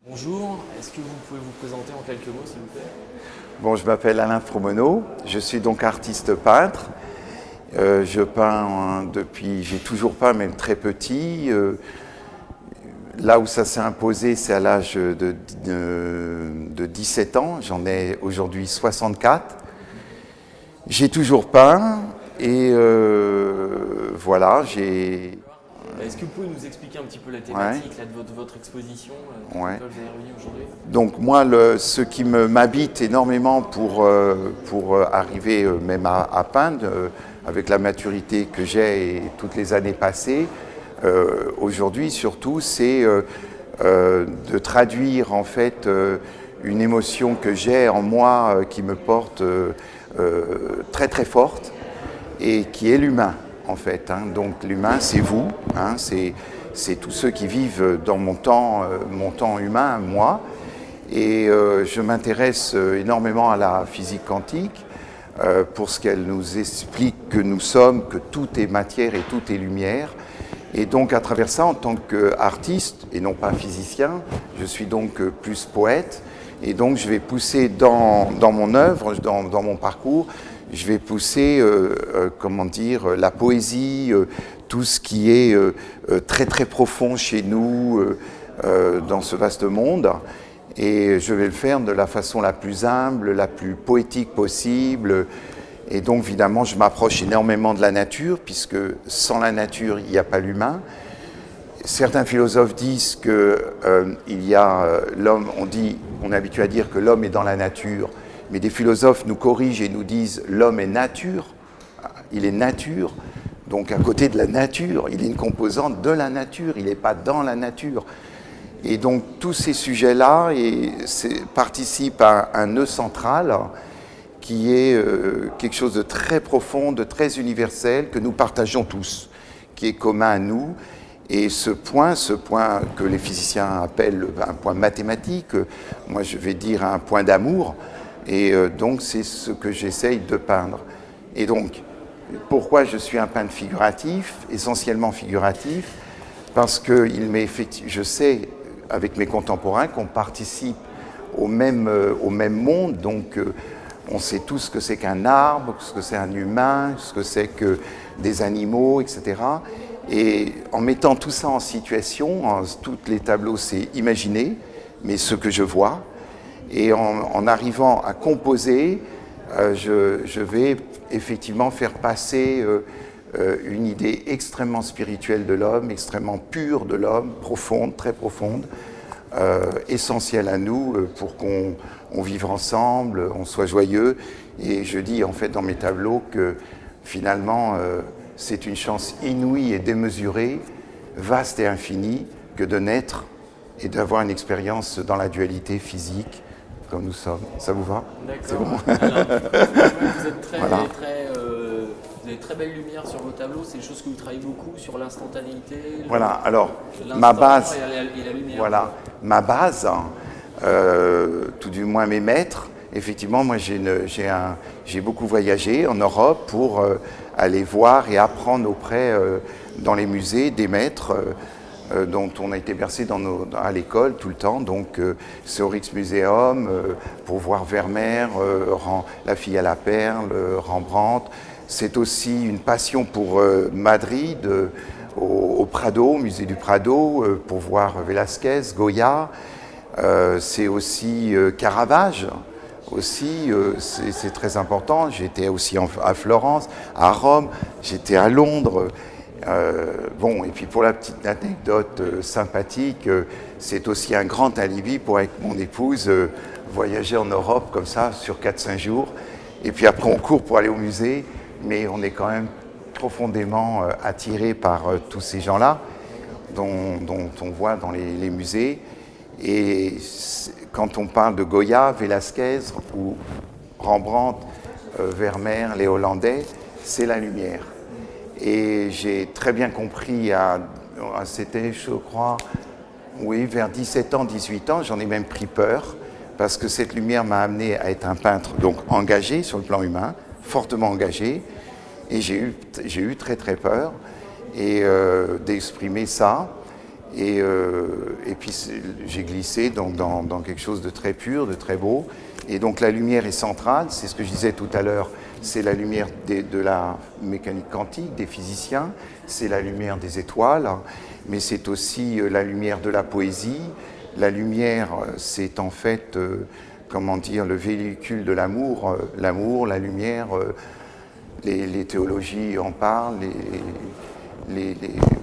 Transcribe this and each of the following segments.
Bonjour, est-ce que vous pouvez vous présenter en quelques mots s'il vous plaît? Bon, je m'appelle Alain Fromenot, je suis donc artiste peintre. Je peins depuis, j'ai toujours peint même très petit. Là où ça s'est imposé, c'est à l'âge de 17 ans, j'en ai aujourd'hui 64. J'ai toujours peint et voilà, j'ai... Est-ce que vous pouvez nous expliquer un petit peu la thématique là, de votre exposition pour Ouais. laquelle vous avez réuni aujourd'hui? Donc moi, ce qui m'habite énormément pour arriver même à peindre, avec la maturité que j'ai et toutes les années passées, aujourd'hui surtout, c'est de traduire en fait une émotion que j'ai en moi qui me porte très très forte et qui est l'humain en fait. Donc l'humain, c'est vous, c'est tous ceux qui vivent dans mon temps humain, moi. Et je m'intéresse énormément à la physique quantique pour ce qu'elle nous explique que nous sommes, que tout est matière et tout est lumière. Et donc à travers ça, en tant qu'artiste et non pas physicien, je suis donc plus poète. Et donc je vais pousser dans mon œuvre, dans mon parcours, je vais pousser, comment dire, la poésie, tout ce qui est très très profond chez nous, dans ce vaste monde. Et je vais le faire de la façon la plus humble, la plus poétique possible. Et donc, évidemment, je m'approche énormément de la nature, puisque sans la nature, il n'y a pas l'humain. Certains philosophes disent que il y a l'homme, on est habitué à dire que l'homme est dans la nature, mais des philosophes nous corrigent et nous disent l'homme est nature, il est nature. Donc, à côté de la nature, il est une composante de la nature, il n'est pas dans la nature. Et donc tous ces sujets-là participent à un nœud central qui est quelque chose de très profond, de très universel, que nous partageons tous, qui est commun à nous. Et ce point que les physiciens appellent un point mathématique, moi je vais dire un point d'amour, et donc c'est ce que j'essaye de peindre. Et donc, pourquoi je suis un peintre figuratif, essentiellement figuratif? Parce que je sais, avec mes contemporains, qu'on participe au même monde. Donc, on sait tous ce que c'est qu'un arbre, ce que c'est un humain, ce que c'est que des animaux, etc. Et en mettant tout ça en situation, tous les tableaux, c'est imaginer, mais ce que je vois. Et en arrivant à composer, je vais effectivement faire passer une idée extrêmement spirituelle de l'homme, extrêmement pure de l'homme, profonde, très profonde, essentielle à nous pour qu'on vive ensemble, on soit joyeux. Et je dis en fait dans mes tableaux que finalement c'est une chance inouïe et démesurée, vaste et infinie, que de naître et d'avoir une expérience dans la dualité physique comme nous sommes. Ça vous va? C'est bon. Vous êtes Voilà. vous avez très belle lumière sur vos tableaux, c'est une chose que vous travaillez beaucoup sur l'instantanéité. Voilà, alors ma L'instant base, et la lumière. voilà, ma base, tout du moins mes maîtres, effectivement, moi j'ai beaucoup voyagé en Europe pour aller voir et apprendre auprès, dans les musées, des maîtres dont on a été bercé à l'école tout le temps, donc c'est au Rijksmuseum pour voir Vermeer, La fille à la perle, Rembrandt. C'est aussi une passion pour Madrid, au Prado, au musée du Prado, pour voir Velázquez, Goya. C'est aussi Caravage, aussi, c'est très important. J'étais aussi à Florence, à Rome, j'étais à Londres. Bon, et puis pour la petite anecdote sympathique, c'est aussi un grand alibi pour, avec mon épouse, voyager en Europe comme ça sur 4-5 jours. Et puis après, on court pour aller au musée, mais on est quand même profondément attiré par tous ces gens-là dont on voit dans les musées. Et quand on parle de Goya, Velázquez ou Rembrandt, Vermeer, les Hollandais, c'est la lumière. Et j'ai très bien compris, c'était je crois, oui, vers 17 ans, 18 ans, j'en ai même pris peur, parce que cette lumière m'a amené à être un peintre donc engagé sur le plan humain, fortement engagé, et j'ai eu très très peur d'exprimer ça. Et puis j'ai glissé donc dans quelque chose de très pur, de très beau. Et donc la lumière est centrale, c'est ce que je disais tout à l'heure, c'est la lumière de la mécanique quantique, des physiciens, c'est la lumière des étoiles, mais c'est aussi la lumière de la poésie. La lumière, c'est en fait, comment dire, le véhicule de l'amour, l'amour, la lumière, les théologies en parlent,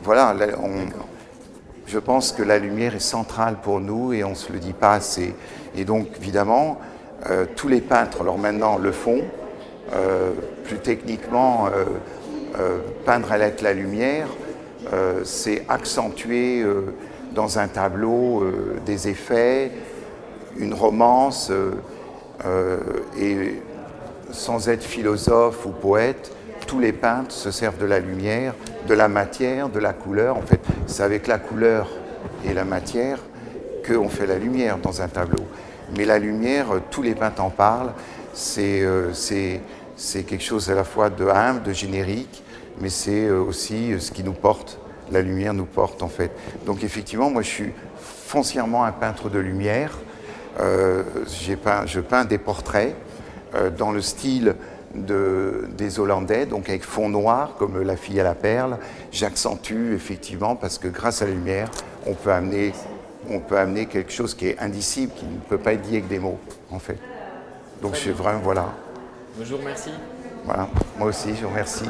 voilà, je pense que la lumière est centrale pour nous et on ne se le dit pas assez. Et donc, évidemment, tous les peintres, alors maintenant, le font. Plus techniquement, peindre avec la lumière, c'est accentuer dans un tableau des effets, une romance, et sans être philosophe ou poète, tous les peintres se servent de la lumière, de la matière, de la couleur. En fait, c'est avec la couleur et la matière qu'on fait la lumière dans un tableau. Mais la lumière, tous les peintres en parlent, c'est quelque chose à la fois de humble, de générique, mais c'est aussi ce qui nous porte. La lumière nous porte, en fait. Donc, effectivement, moi, je suis foncièrement un peintre de lumière. Je peins des portraits dans le style des Hollandais, donc avec fond noir, comme La fille à la perle. J'accentue, effectivement, parce que grâce à la lumière, on peut amener quelque chose qui est indicible, qui ne peut pas être dit avec des mots, en fait. Donc, je suis vraiment, voilà. Je vous remercie. Voilà, moi aussi, je vous remercie.